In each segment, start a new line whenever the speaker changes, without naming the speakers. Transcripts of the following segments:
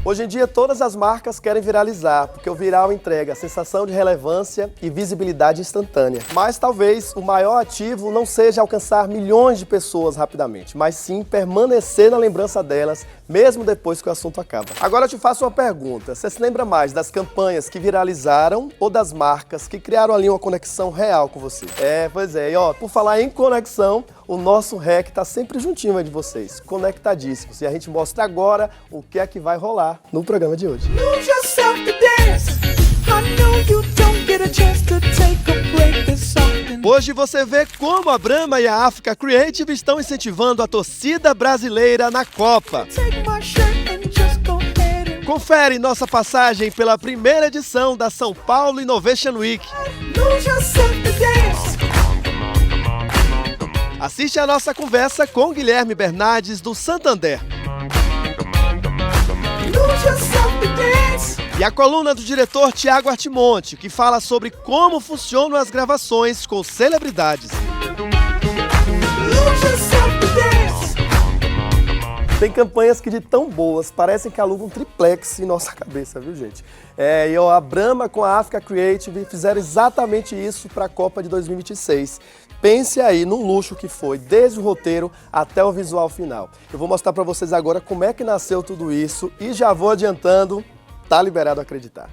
Hoje em dia, todas as marcas querem viralizar, porque o viral entrega sensação de relevância e visibilidade instantânea. Mas talvez o maior ativo não seja alcançar milhões de pessoas rapidamente, mas sim permanecer na lembrança delas, mesmo depois que o assunto acaba. Agora eu te faço uma pergunta, você se lembra mais das campanhas que viralizaram ou das marcas que criaram ali uma conexão real com você? Pois é, e ó, por falar em conexão, o nosso REC tá sempre juntinho aí de vocês, conectadíssimos. E a gente mostra agora o que é que vai rolar no programa de hoje. Hoje você vê como a Brahma e a Africa Creative estão incentivando a torcida brasileira na Copa. Confere nossa passagem pela primeira edição da São Paulo Innovation Week. Assiste a nossa conversa com Guilherme Bernardes, do Santander. E a coluna do diretor Tiago Artimonte, que fala sobre como funcionam as gravações com celebridades. Tem campanhas que de tão boas parecem que alugam um triplex em nossa cabeça, viu, gente? E a Brahma com a Africa Creative fizeram exatamente isso para a Copa de 2026. Pense aí no luxo que foi, desde o roteiro até o visual final. Eu vou mostrar para vocês agora como é que nasceu tudo isso e já vou adiantando, tá liberado a acreditar.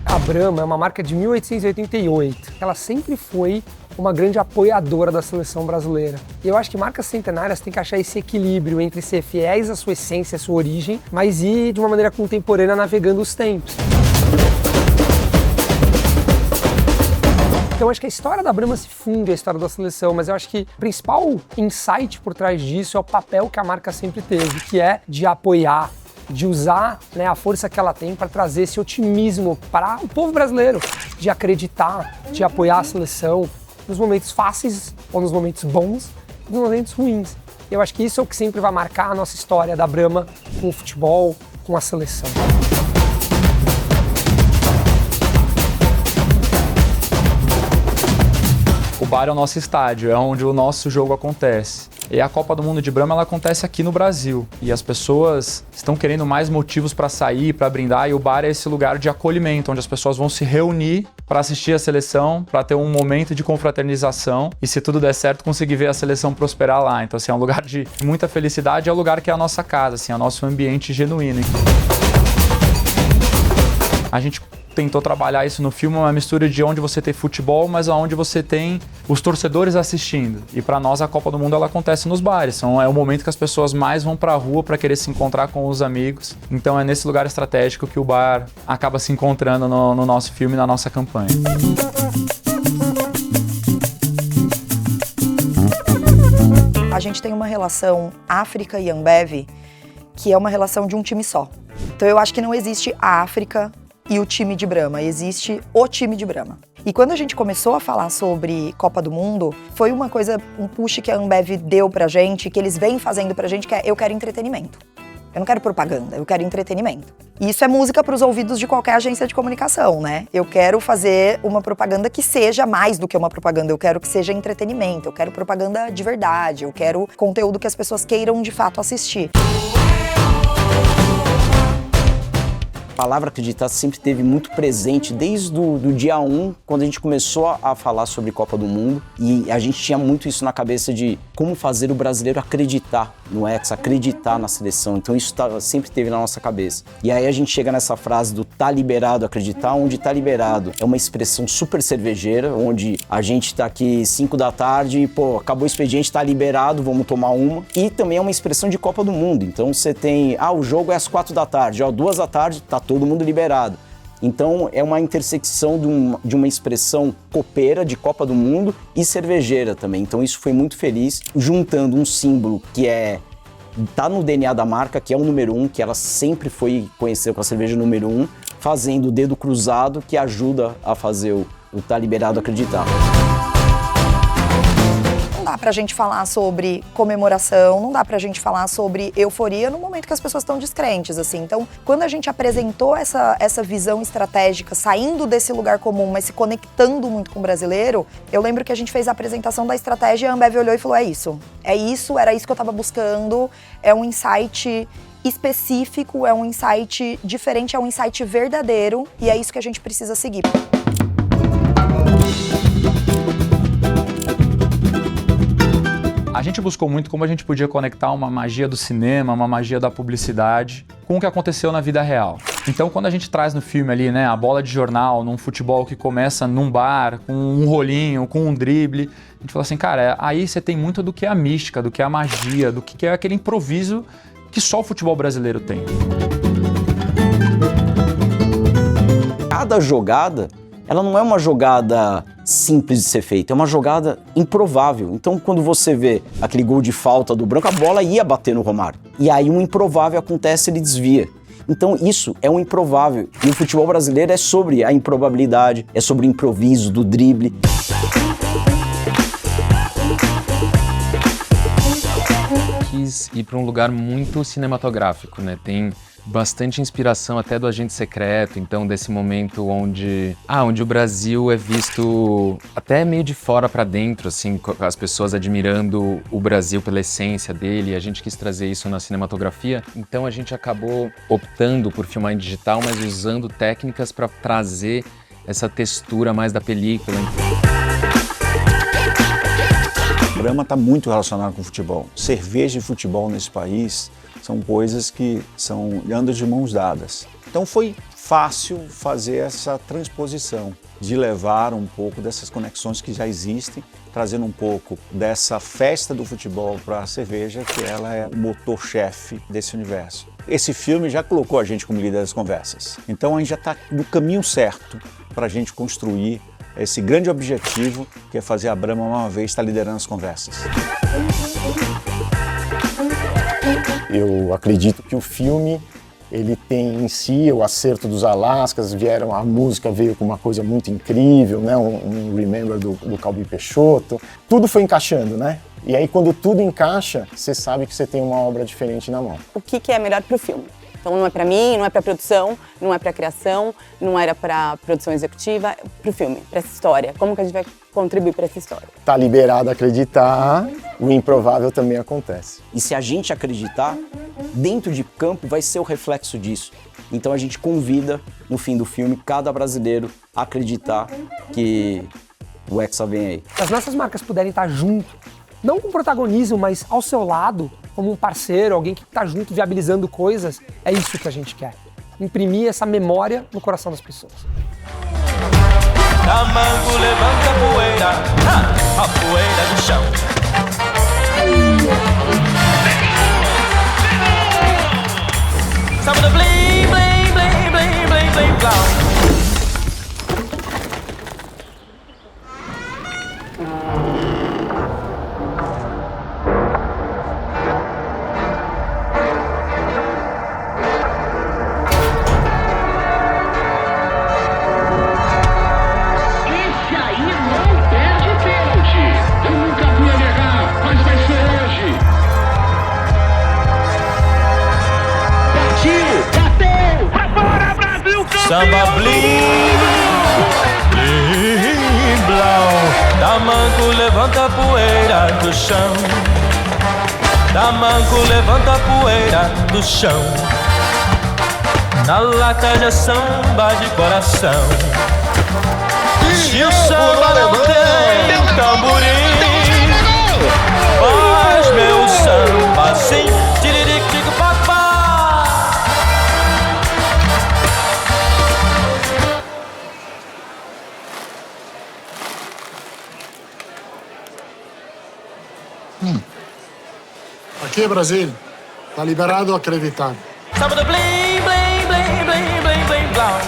A Brahma é uma marca de 1888. Ela sempre foi uma grande apoiadora da seleção brasileira. E eu acho que marcas centenárias têm que achar esse equilíbrio entre ser fiéis à sua essência, à sua origem, mas ir de uma maneira contemporânea navegando os tempos. Então, acho que a história da Brahma se funde à história da seleção, mas eu acho que o principal insight por trás disso é o papel que a marca sempre teve, que é de apoiar, de usar, né, a força que ela tem para trazer esse otimismo para o povo brasileiro, de acreditar, de apoiar a seleção nos momentos fáceis ou nos momentos bons e nos momentos ruins. Eu acho que isso é o que sempre vai marcar a nossa história da Brahma com o futebol, com a seleção.
O bar é o nosso estádio, é onde o nosso jogo acontece. E a Copa do Mundo de Brahma ela acontece aqui no Brasil. E as pessoas estão querendo mais motivos para sair, para brindar. E o bar é esse lugar de acolhimento, onde as pessoas vão se reunir para assistir a seleção, para ter um momento de confraternização. E se tudo der certo, conseguir ver a seleção prosperar lá. Então, assim, é um lugar de muita felicidade, é o lugar que é a nossa casa, assim, é o nosso ambiente genuíno. A gente tentou trabalhar isso no filme, uma mistura de onde você tem futebol, mas onde você tem os torcedores assistindo. E para nós a Copa do Mundo ela acontece nos bares, é o momento que as pessoas mais vão para a rua para querer se encontrar com os amigos. Então é nesse lugar estratégico que o bar acaba se encontrando no nosso filme, na nossa campanha.
A gente tem uma relação África e Ambev que é uma relação de um time só. Então eu acho que não existe a África e o time de Brahma, existe o time de Brahma. E quando a gente começou a falar sobre Copa do Mundo, foi uma coisa, um push que a Ambev deu pra gente, que eles vêm fazendo pra gente, que é eu quero entretenimento. Eu não quero propaganda, eu quero entretenimento. E isso é música para os ouvidos de qualquer agência de comunicação, né? Eu quero fazer uma propaganda que seja mais do que uma propaganda, eu quero que seja entretenimento, eu quero propaganda de verdade, eu quero conteúdo que as pessoas queiram de fato assistir.
A palavra acreditar sempre esteve muito presente desde o dia 1, quando a gente começou a falar sobre Copa do Mundo, e a gente tinha muito isso na cabeça de como fazer o brasileiro acreditar no Hexa, acreditar na seleção. Então isso sempre esteve na nossa cabeça. E aí a gente chega nessa frase do tá liberado acreditar, onde tá liberado é uma expressão super cervejeira, onde a gente tá aqui 5 da tarde e pô, acabou o expediente, tá liberado, vamos tomar uma. E também é uma expressão de Copa do Mundo. Então você tem, o jogo é às 4 da tarde, 2 da tarde, tá todo mundo liberado. Então é uma intersecção de uma expressão copeira de Copa do Mundo e cervejeira também. Então isso foi muito feliz, juntando um símbolo que tá no DNA da marca, que é o número 1, que ela sempre foi conhecida com a cerveja número 1, fazendo o dedo cruzado, que ajuda a fazer o tá liberado acreditar.
Não dá pra gente falar sobre comemoração, não dá pra gente falar sobre euforia no momento que as pessoas estão descrentes, assim. Então, quando a gente apresentou essa visão estratégica, saindo desse lugar comum, mas se conectando muito com o brasileiro, eu lembro que a gente fez a apresentação da estratégia e a Ambev olhou e falou, é isso, era isso que eu tava buscando, é um insight específico, é um insight diferente, é um insight verdadeiro e é isso que a gente precisa seguir.
A gente buscou muito como a gente podia conectar uma magia do cinema, uma magia da publicidade com o que aconteceu na vida real. Então, quando a gente traz no filme ali, né, a bola de jornal, num futebol que começa num bar, com um rolinho, com um drible, a gente fala assim, cara, aí você tem muito do que é a mística, do que é a magia, do que é aquele improviso que só o futebol brasileiro tem.
Cada jogada, ela não é uma jogada simples de ser feita, é uma jogada improvável. Então, quando você vê aquele gol de falta do Branco, a bola ia bater no Romário. E aí um improvável acontece, ele desvia. Então, isso é um improvável. E o futebol brasileiro é sobre a improbabilidade, é sobre o improviso, do drible.
Quis ir para um lugar muito cinematográfico, né? Tem bastante inspiração até do Agente Secreto, então desse momento onde o Brasil é visto até meio de fora para dentro, assim, as pessoas admirando o Brasil pela essência dele, a gente quis trazer isso na cinematografia, então a gente acabou optando por filmar em digital, mas usando técnicas para trazer essa textura mais da película.
Brahma está muito relacionado com futebol. Cerveja e futebol nesse país são coisas que andam de mãos dadas. Então foi fácil fazer essa transposição, de levar um pouco dessas conexões que já existem, trazendo um pouco dessa festa do futebol para a cerveja, que ela é o motor-chefe desse universo. Esse filme já colocou a gente como líder das conversas. Então a gente já está no caminho certo para a gente construir esse grande objetivo, que é fazer a Brahma uma vez estar liderando as conversas.
Eu acredito que o filme, ele tem em si o acerto dos Alaskas, a música veio com uma coisa muito incrível, né? um Remember do Calbi Peixoto. Tudo foi encaixando, né? E aí quando tudo encaixa, você sabe que você tem uma obra diferente na mão.
O que é melhor para o filme? Então não é para mim, não é para produção, não é para criação, não era para produção executiva, para o filme, para essa história. Como que a gente vai contribuir para essa história?
Tá liberado a acreditar, o improvável também acontece.
E se a gente acreditar, dentro de campo vai ser o reflexo disso. Então a gente convida, no fim do filme, cada brasileiro a acreditar que o Hexa vem aí.
Se as nossas marcas puderem estar junto, não com protagonismo, mas ao seu lado, como um parceiro, alguém que está junto viabilizando coisas, é isso que a gente quer. Imprimir essa memória no coração das pessoas.
Tamango levanta a poeira, a poeira do chão. Sabe do blim, blim, blim, blim, blim, blim, blim. Samba blim, blim, blau. Tamanco levanta a poeira do chão. Tamanco levanta a poeira do chão. Na lata de samba de coração. Se o samba não tem tamborim, faz meu samba assim, tiriric, papá.
Aqui é Brasília. Tá liberado a acreditar.
Sábado blim, blim, blim, blim, blim, blim, blau.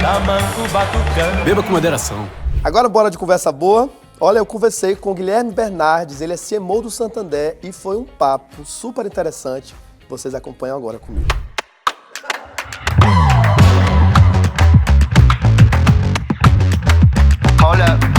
Tamanco batucando.
Beba com moderação.
Agora bora de conversa boa. Olha, eu conversei com o Guilherme Bernardes, ele é CMO do Santander e foi um papo super interessante. Vocês acompanham agora comigo.
Hold up.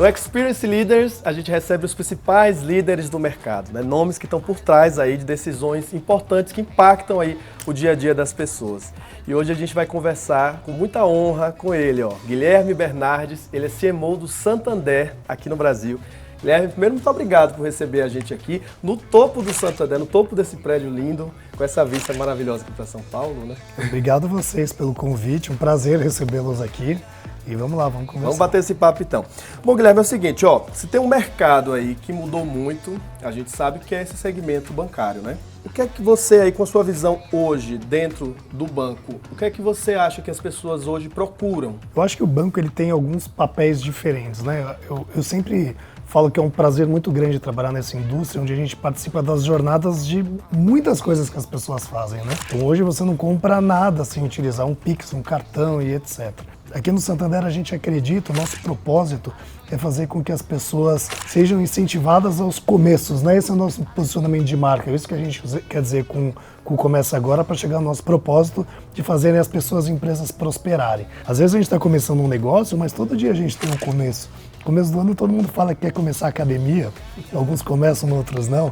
Experience Leaders, a gente recebe os principais líderes do mercado, né? Nomes que estão por trás aí de decisões importantes que impactam aí o dia a dia das pessoas. E hoje a gente vai conversar com muita honra com ele, ó, Guilherme Bernardes, ele é CMO do Santander aqui no Brasil. Guilherme, primeiro, muito obrigado por receber a gente aqui no topo do Santander, no topo desse prédio lindo, com essa vista maravilhosa aqui para São Paulo, né?
Obrigado a vocês pelo convite, um prazer recebê-los aqui. E vamos lá, vamos conversar.
Vamos bater esse papo então. Bom, Guilherme, é o seguinte, ó, se tem um mercado aí que mudou muito, a gente sabe que é esse segmento bancário, né? O que é que você aí, com a sua visão hoje, dentro do banco, o que é que você acha que as pessoas hoje procuram?
Eu acho que o banco ele tem alguns papéis diferentes, né? Eu sempre falo que é um prazer muito grande trabalhar nessa indústria, onde a gente participa das jornadas de muitas coisas que as pessoas fazem, né? Então hoje você não compra nada sem utilizar um Pix, um cartão e etc. Aqui no Santander a gente acredita, o nosso propósito é fazer com que as pessoas sejam incentivadas aos começos, né? Esse é o nosso posicionamento de marca, é isso que a gente quer dizer com o Começa Agora, para chegar ao nosso propósito de fazerem as pessoas e empresas prosperarem. Às vezes a gente está começando um negócio, mas todo dia a gente tem um começo. No começo do ano todo mundo fala que quer começar a academia, alguns começam, outros não,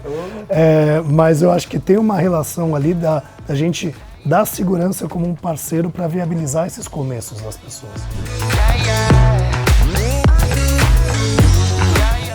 mas eu acho que tem uma relação ali da gente dar segurança como um parceiro para viabilizar esses começos das pessoas.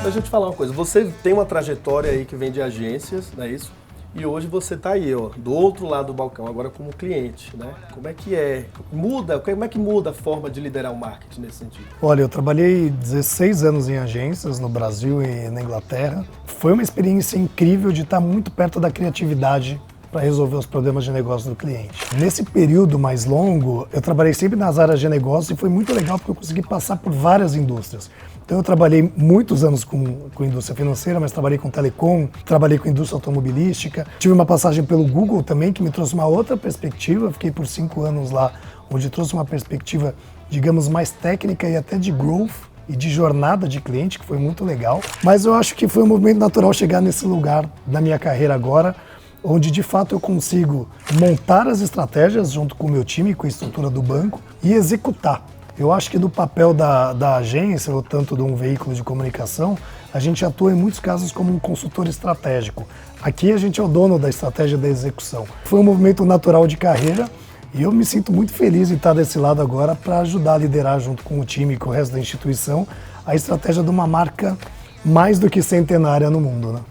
Deixa eu te falar uma coisa, você tem uma trajetória aí que vem de agências, não é isso? E hoje você está aí, ó, do outro lado do balcão, agora como cliente, né? Como é que é? Como é que muda a forma de liderar o marketing nesse sentido?
Olha, eu trabalhei 16 anos em agências no Brasil e na Inglaterra. Foi uma experiência incrível de estar muito perto da criatividade para resolver os problemas de negócio do cliente. Nesse período mais longo, eu trabalhei sempre nas áreas de negócio e foi muito legal porque eu consegui passar por várias indústrias. Então eu trabalhei muitos anos com indústria financeira, mas trabalhei com telecom, trabalhei com indústria automobilística. Tive uma passagem pelo Google também, que me trouxe uma outra perspectiva. Fiquei por 5 anos lá, onde trouxe uma perspectiva, digamos, mais técnica e até de growth e de jornada de cliente, que foi muito legal. Mas eu acho que foi um movimento natural chegar nesse lugar da minha carreira agora, onde de fato eu consigo montar as estratégias junto com o meu time, com a estrutura do banco e executar. Eu acho que do papel da agência, ou tanto de um veículo de comunicação, a gente atua em muitos casos como um consultor estratégico. Aqui a gente é o dono da estratégia da execução. Foi um movimento natural de carreira e eu me sinto muito feliz em estar desse lado agora para ajudar a liderar junto com o time e com o resto da instituição a estratégia de uma marca mais do que centenária no mundo, né?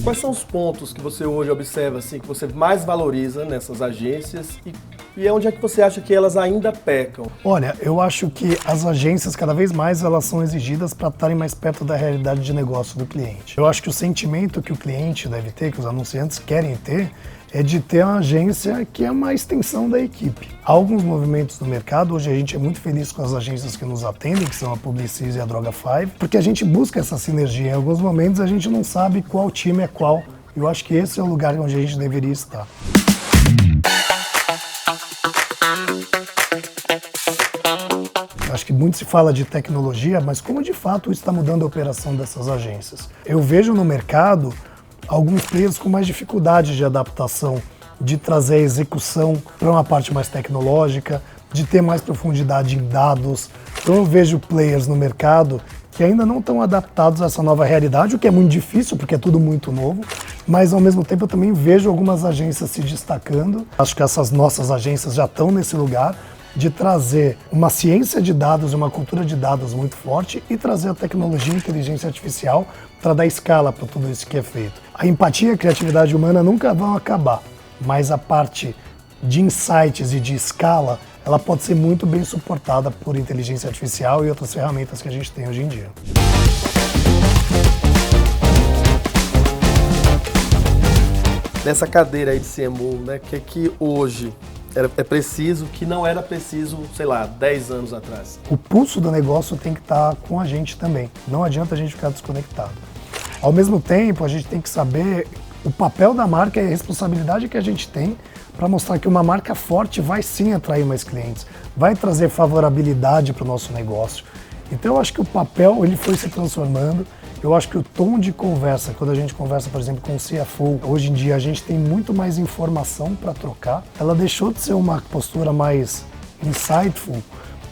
Quais são os pontos que você hoje observa, assim, que você mais valoriza nessas agências e onde é que você acha que elas ainda pecam?
Olha, eu acho que as agências, cada vez mais, elas são exigidas para estarem mais perto da realidade de negócio do cliente. Eu acho que o sentimento que o cliente deve ter, que os anunciantes querem ter, é de ter uma agência que é uma extensão da equipe. Há alguns movimentos no mercado, hoje a gente é muito feliz com as agências que nos atendem, que são a Publicis e a Droga5, porque a gente busca essa sinergia. Em alguns momentos a gente não sabe qual time é qual. Eu acho que esse é o lugar onde a gente deveria estar. Eu acho que muito se fala de tecnologia, mas como de fato isso está mudando a operação dessas agências? Eu vejo no mercado alguns players com mais dificuldade de adaptação, de trazer a execução para uma parte mais tecnológica, de ter mais profundidade em dados. Então eu vejo players no mercado que ainda não estão adaptados a essa nova realidade, o que é muito difícil, porque é tudo muito novo, mas ao mesmo tempo eu também vejo algumas agências se destacando. Acho que essas nossas agências já estão nesse lugar de trazer uma ciência de dados, uma cultura de dados muito forte e trazer a tecnologia e a inteligência artificial para dar escala para tudo isso que é feito. A empatia e a criatividade humana nunca vão acabar, mas a parte de insights e de escala, ela pode ser muito bem suportada por inteligência artificial e outras ferramentas que a gente tem hoje em dia.
Nessa cadeira aí de CMO, né, que hoje é preciso, que não era preciso, sei lá, 10 anos atrás?
O pulso do negócio tem que estar com a gente também. Não adianta a gente ficar desconectado. Ao mesmo tempo, a gente tem que saber o papel da marca e a responsabilidade que a gente tem para mostrar que uma marca forte vai sim atrair mais clientes, vai trazer favorabilidade para o nosso negócio. Então eu acho que o papel ele foi se transformando. Eu acho que o tom de conversa, quando a gente conversa, por exemplo, com o CFO, hoje em dia a gente tem muito mais informação para trocar. Ela deixou de ser uma postura mais insightful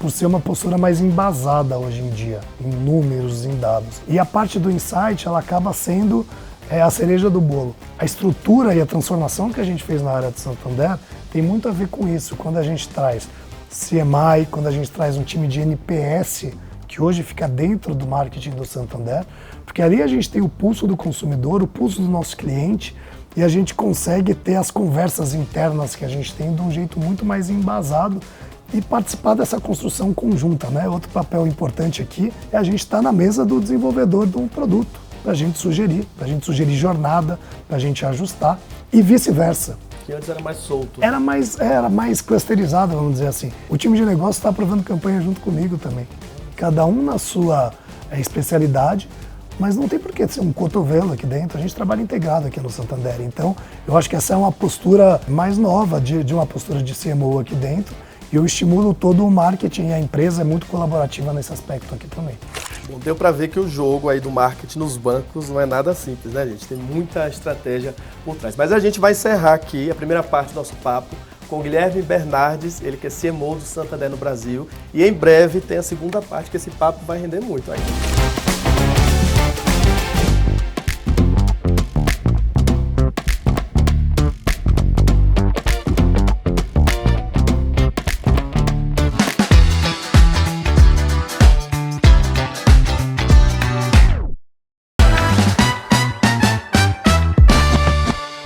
por ser uma postura mais embasada hoje em dia, em números, em dados. E a parte do insight, ela acaba sendo a cereja do bolo. A estrutura e a transformação que a gente fez na área de Santander tem muito a ver com isso. Quando a gente traz CMI, quando a gente traz um time de NPS, que hoje fica dentro do marketing do Santander, porque ali a gente tem o pulso do consumidor, o pulso do nosso cliente, e a gente consegue ter as conversas internas que a gente tem de um jeito muito mais embasado e participar dessa construção conjunta, né? Outro papel importante aqui é a gente estar na mesa do desenvolvedor de um produto, para a gente sugerir jornada, para a gente ajustar e vice-versa.
Que antes era mais solto.
Era mais clusterizado, vamos dizer assim. O time de negócio está aprovando campanha junto comigo também. Cada um na sua especialidade, mas não tem por que ser um cotovelo aqui dentro. A gente trabalha integrado aqui no Santander. Então, eu acho que essa é uma postura mais nova de uma postura de CMO aqui dentro. E eu estimulo todo o marketing e a empresa é muito colaborativa nesse aspecto aqui também.
Bom, deu para ver que o jogo aí do marketing nos bancos não é nada simples, né, gente? Tem muita estratégia por trás. Mas a gente vai encerrar aqui a primeira parte do nosso papo com o Guilherme Bernardes, ele que é CMO do Santander no Brasil. E em breve tem a segunda parte, que esse papo vai render muito ainda.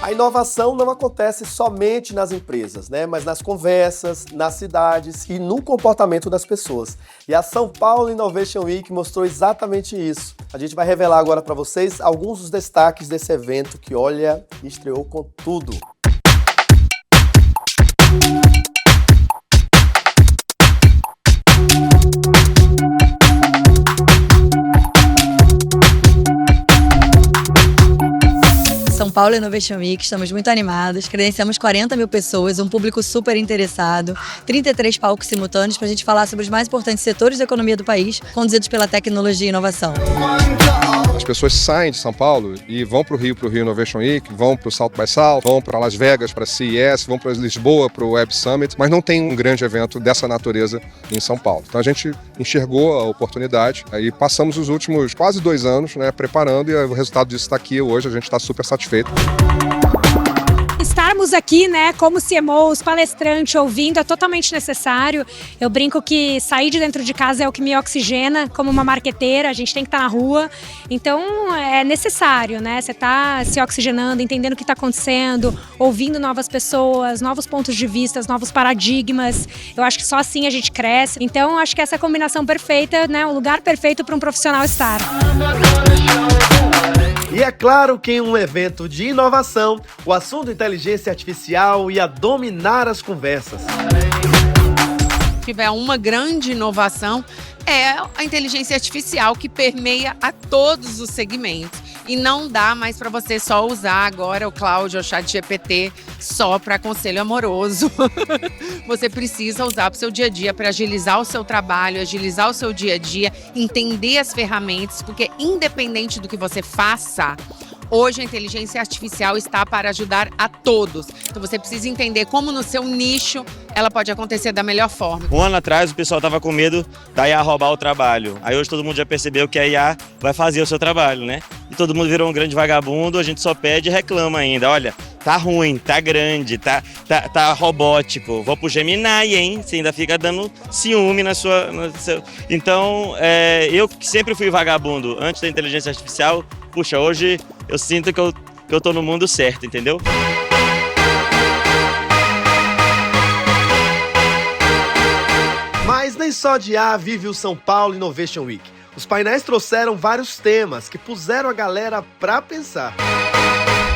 A inovação não acontece somente nas empresas, né? Mas nas conversas, nas cidades e no comportamento das pessoas. E a São Paulo Innovation Week mostrou exatamente isso. A gente vai revelar agora para vocês alguns dos destaques desse evento que, olha, estreou com tudo.
São Paulo Innovation Week, estamos muito animados, credenciamos 40 mil pessoas, um público super interessado, 33 palcos simultâneos para a gente falar sobre os mais importantes setores da economia do país, conduzidos pela tecnologia e inovação.
As pessoas saem de São Paulo e vão para o Rio Innovation Week, vão para o South by South, vão para Las Vegas, para a CES, vão para Lisboa, para o Web Summit, mas não tem um grande evento dessa natureza em São Paulo. Então a gente enxergou a oportunidade e passamos os últimos quase 2 anos, né, preparando, e o resultado disso está aqui hoje, a gente está super satisfeito.
Estarmos aqui, né, como CMOs, palestrantes, ouvindo, é totalmente necessário. Eu brinco que sair de dentro de casa é o que me oxigena como uma marqueteira, a gente tem que estar na rua. Então é necessário, né? Você tá se oxigenando, entendendo o que está acontecendo, ouvindo novas pessoas, novos pontos de vista, novos paradigmas. Eu acho que só assim a gente cresce. Então acho que essa é a combinação perfeita, né? O lugar perfeito para um profissional estar.
E é claro que em um evento de inovação, o assunto inteligência artificial ia dominar as conversas.
Se tiver uma grande inovação, é a inteligência artificial que permeia a todos os segmentos. E não dá mais para você só usar agora o Cloud ou o ChatGPT só para conselho amoroso. Você precisa usar para o seu dia a dia, para agilizar o seu trabalho, agilizar o seu dia a dia, entender as ferramentas, porque independente do que você faça, hoje a inteligência artificial está para ajudar a todos. Então você precisa entender como no seu nicho ela pode acontecer da melhor forma.
Um ano atrás o pessoal estava com medo da IA roubar o trabalho. Aí hoje todo mundo já percebeu que a IA vai fazer o seu trabalho, né? E todo mundo virou um grande vagabundo, a gente só pede e reclama ainda. Olha, tá ruim, tá grande, tá robótico. Vou pro Gemini, hein? Você ainda fica dando ciúme no seu... Então, eu que sempre fui vagabundo antes da inteligência artificial, puxa, hoje eu sinto que eu tô no mundo certo, entendeu?
Mas nem só de IA vive o São Paulo Innovation Week. Os painéis trouxeram vários temas que puseram a galera pra pensar.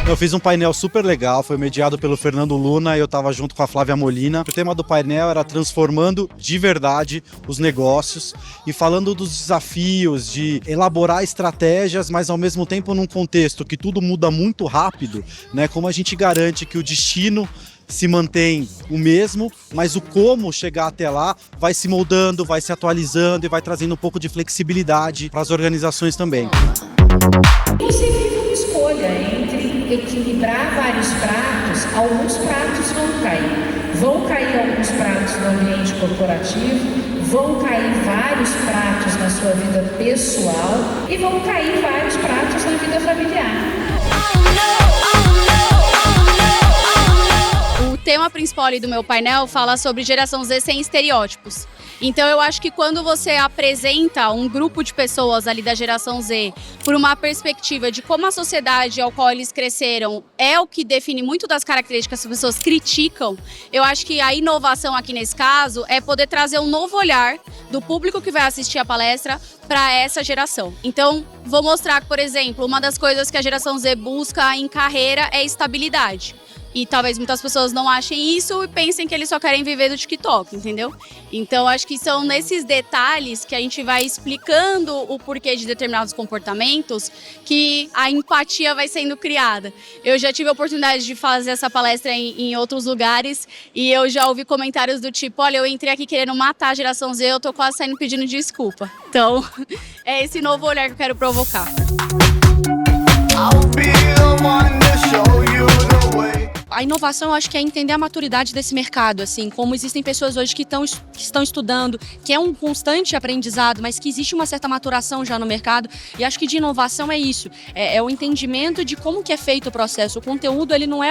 Eu fiz um painel super legal, foi mediado pelo Fernando Luna e eu estava junto com a Flávia Molina. O tema do painel era transformando de verdade os negócios e falando dos desafios de elaborar estratégias, mas ao mesmo tempo num contexto que tudo muda muito rápido, né? Como a gente garante que o destino se mantém o mesmo, mas o como chegar até lá vai se moldando, vai se atualizando e vai trazendo um pouco de flexibilidade para as organizações também.
Você vive uma escolha entre equilibrar vários pratos. Alguns pratos vão cair alguns pratos no ambiente corporativo, vão cair vários pratos na sua vida pessoal e vão cair vários pratos na vida familiar.
O tema principal ali do meu painel fala sobre geração Z sem estereótipos. Então eu acho que quando você apresenta um grupo de pessoas ali da geração Z por uma perspectiva de como a sociedade ao qual eles cresceram é o que define muito das características que as pessoas criticam, eu acho que a inovação aqui nesse caso é poder trazer um novo olhar do público que vai assistir a palestra para essa geração. Então, vou mostrar que, por exemplo, uma das coisas que a geração Z busca em carreira é estabilidade. E talvez muitas pessoas não achem isso e pensem que eles só querem viver do TikTok, entendeu? Então, acho que são nesses detalhes que a gente vai explicando o porquê de determinados comportamentos que a empatia vai sendo criada. Eu já tive a oportunidade de fazer essa palestra em outros lugares e eu já ouvi comentários do tipo, olha, eu entrei aqui querendo matar a geração Z, eu tô quase saindo pedindo desculpa. Então, é esse novo olhar que eu quero provocar.
A inovação, eu acho que é entender a maturidade desse mercado, assim, como existem pessoas hoje que estão estudando, que é um constante aprendizado, mas que existe uma certa maturação já no mercado, e acho que de inovação é isso, é o entendimento de como que é feito o processo. O conteúdo, ele não é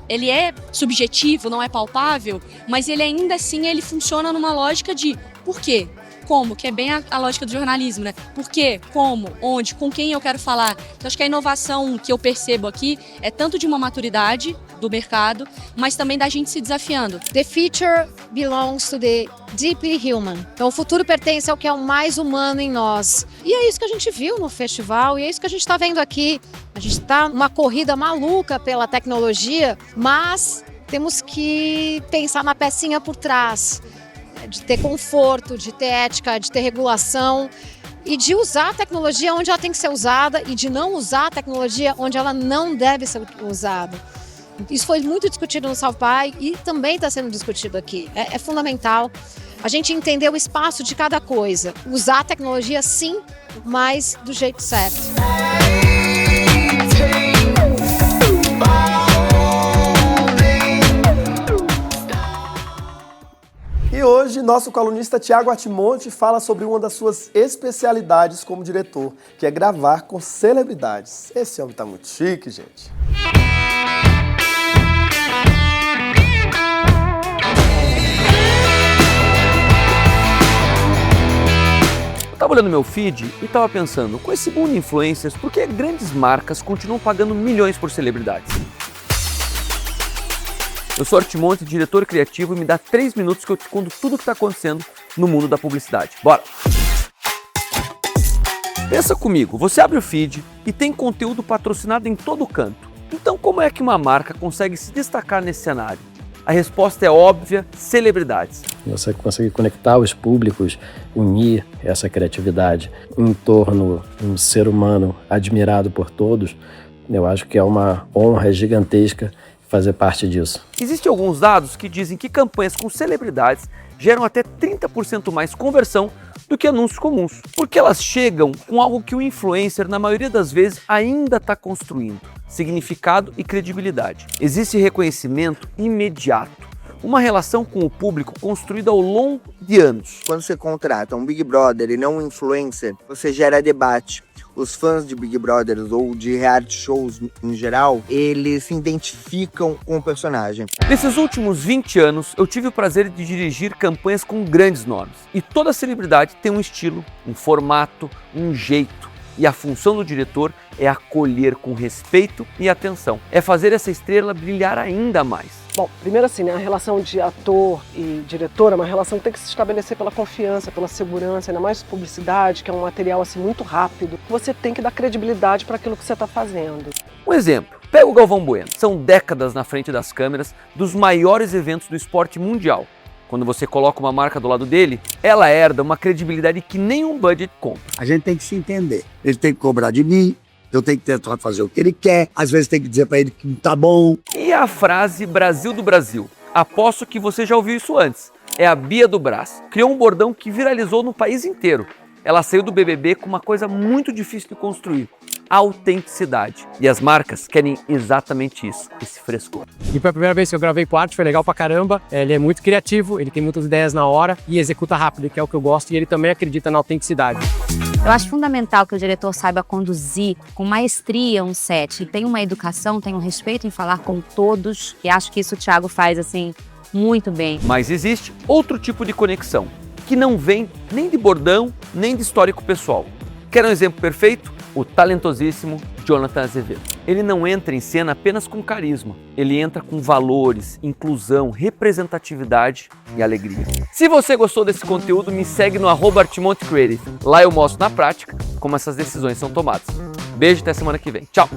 ele é subjetivo, não é palpável, mas ele ainda assim, ele funciona numa lógica de por quê? Como, que é bem a lógica do jornalismo, né? Por quê? Como? Onde? Com quem eu quero falar? Então, acho que a inovação que eu percebo aqui é tanto de uma maturidade do mercado, mas também da gente se desafiando.
The future belongs to the deeply human. Então, o futuro pertence ao que é o mais humano em nós. E é isso que a gente viu no festival, e é isso que a gente está vendo aqui. A gente está numa corrida maluca pela tecnologia, mas temos que pensar na pecinha por trás, de ter conforto, de ter ética, de ter regulação e de usar a tecnologia onde ela tem que ser usada e de não usar a tecnologia onde ela não deve ser usada. Isso foi muito discutido no South by e também está sendo discutido aqui. É fundamental a gente entender o espaço de cada coisa. Usar a tecnologia sim, mas do jeito certo.
E hoje, nosso colunista Tiago Artimonte fala sobre uma das suas especialidades como diretor, que é gravar com celebridades. Esse homem tá muito chique, gente.
Eu tava olhando meu feed e tava pensando, com esse boom de influencers, por que grandes marcas continuam pagando milhões por celebridades? Eu sou Artimonte, diretor criativo, e me dá 3 minutos que eu te conto tudo o que está acontecendo no mundo da publicidade. Bora! Pensa comigo, você abre o feed e tem conteúdo patrocinado em todo canto. Então como é que uma marca consegue se destacar nesse cenário? A resposta é óbvia, celebridades.
Você consegue conectar os públicos, unir essa criatividade em torno de um ser humano admirado por todos, eu acho que é uma honra gigantesca fazer parte disso.
Existem alguns dados que dizem que campanhas com celebridades geram até 30% mais conversão do que anúncios comuns, porque elas chegam com algo que o influencer, na maioria das vezes, ainda está construindo: significado e credibilidade. Existe reconhecimento imediato, uma relação com o público construída ao longo de anos.
Quando você contrata um Big Brother e não um influencer, você gera debate. Os fãs de Big Brother ou de reality shows em geral, eles se identificam com o personagem.
Nesses últimos 20 anos, eu tive o prazer de dirigir campanhas com grandes nomes. E toda celebridade tem um estilo, um formato, um jeito. E a função do diretor é acolher com respeito e atenção. É fazer essa estrela brilhar ainda mais.
Bom, primeiro assim, né, a relação de ator e diretor é uma relação que tem que se estabelecer pela confiança, pela segurança, ainda mais publicidade, que é um material assim muito rápido. Você tem que dar credibilidade para aquilo que você está fazendo.
Um exemplo, pega o Galvão Bueno. São décadas na frente das câmeras dos maiores eventos do esporte mundial. Quando você coloca uma marca do lado dele, ela herda uma credibilidade que nenhum budget compra.
A gente tem que se entender. Ele tem que cobrar de mim, eu tenho que tentar fazer o que ele quer, às vezes tem que dizer para ele que não tá bom.
E a frase Brasil do Brasil? Aposto que você já ouviu isso antes. É a Bia do Brás. Criou um bordão que viralizou no país inteiro. Ela saiu do BBB com uma coisa muito difícil de construir: autenticidade. E as marcas querem exatamente isso, esse frescor.
E foi a primeira vez que eu gravei com arte, foi legal pra caramba. Ele é muito criativo, ele tem muitas ideias na hora e executa rápido, que é o que eu gosto, e ele também acredita na autenticidade.
Eu acho fundamental que o diretor saiba conduzir com maestria um set, tem uma educação, tem um respeito em falar com todos, e acho que isso o Thiago faz assim muito bem.
Mas existe outro tipo de conexão, que não vem nem de bordão, nem de histórico pessoal. Quer um exemplo perfeito? O talentosíssimo Jonathan Azevedo. Ele não entra em cena apenas com carisma, ele entra com valores, inclusão, representatividade e alegria. Se você gostou desse conteúdo, me segue no @ArtmonteCreative. Lá eu mostro na prática como essas decisões são tomadas. Beijo, até semana que vem. Tchau!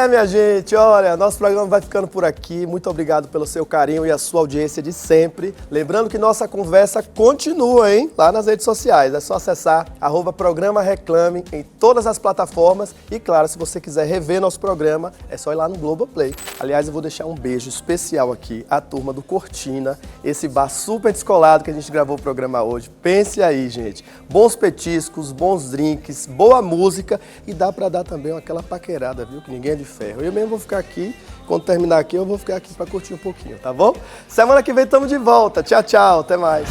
Minha gente, olha, nosso programa vai ficando por aqui. Muito obrigado pelo seu carinho e a sua audiência de sempre. Lembrando que nossa conversa continua, hein? Lá nas redes sociais. É só acessar @Programa Reclame em todas as plataformas. E claro, se você quiser rever nosso programa, é só ir lá no Globoplay. Aliás, eu vou deixar um beijo especial aqui à turma do Cortina, esse bar super descolado que a gente gravou o programa hoje. Pense aí, gente. Bons petiscos, bons drinks, boa música e dá pra dar também aquela paquerada, viu? Que ninguém é de ferro. Eu mesmo vou ficar aqui, quando terminar aqui, eu vou ficar aqui pra curtir um pouquinho, tá bom? Semana que vem estamos de volta. Tchau, tchau. Até mais.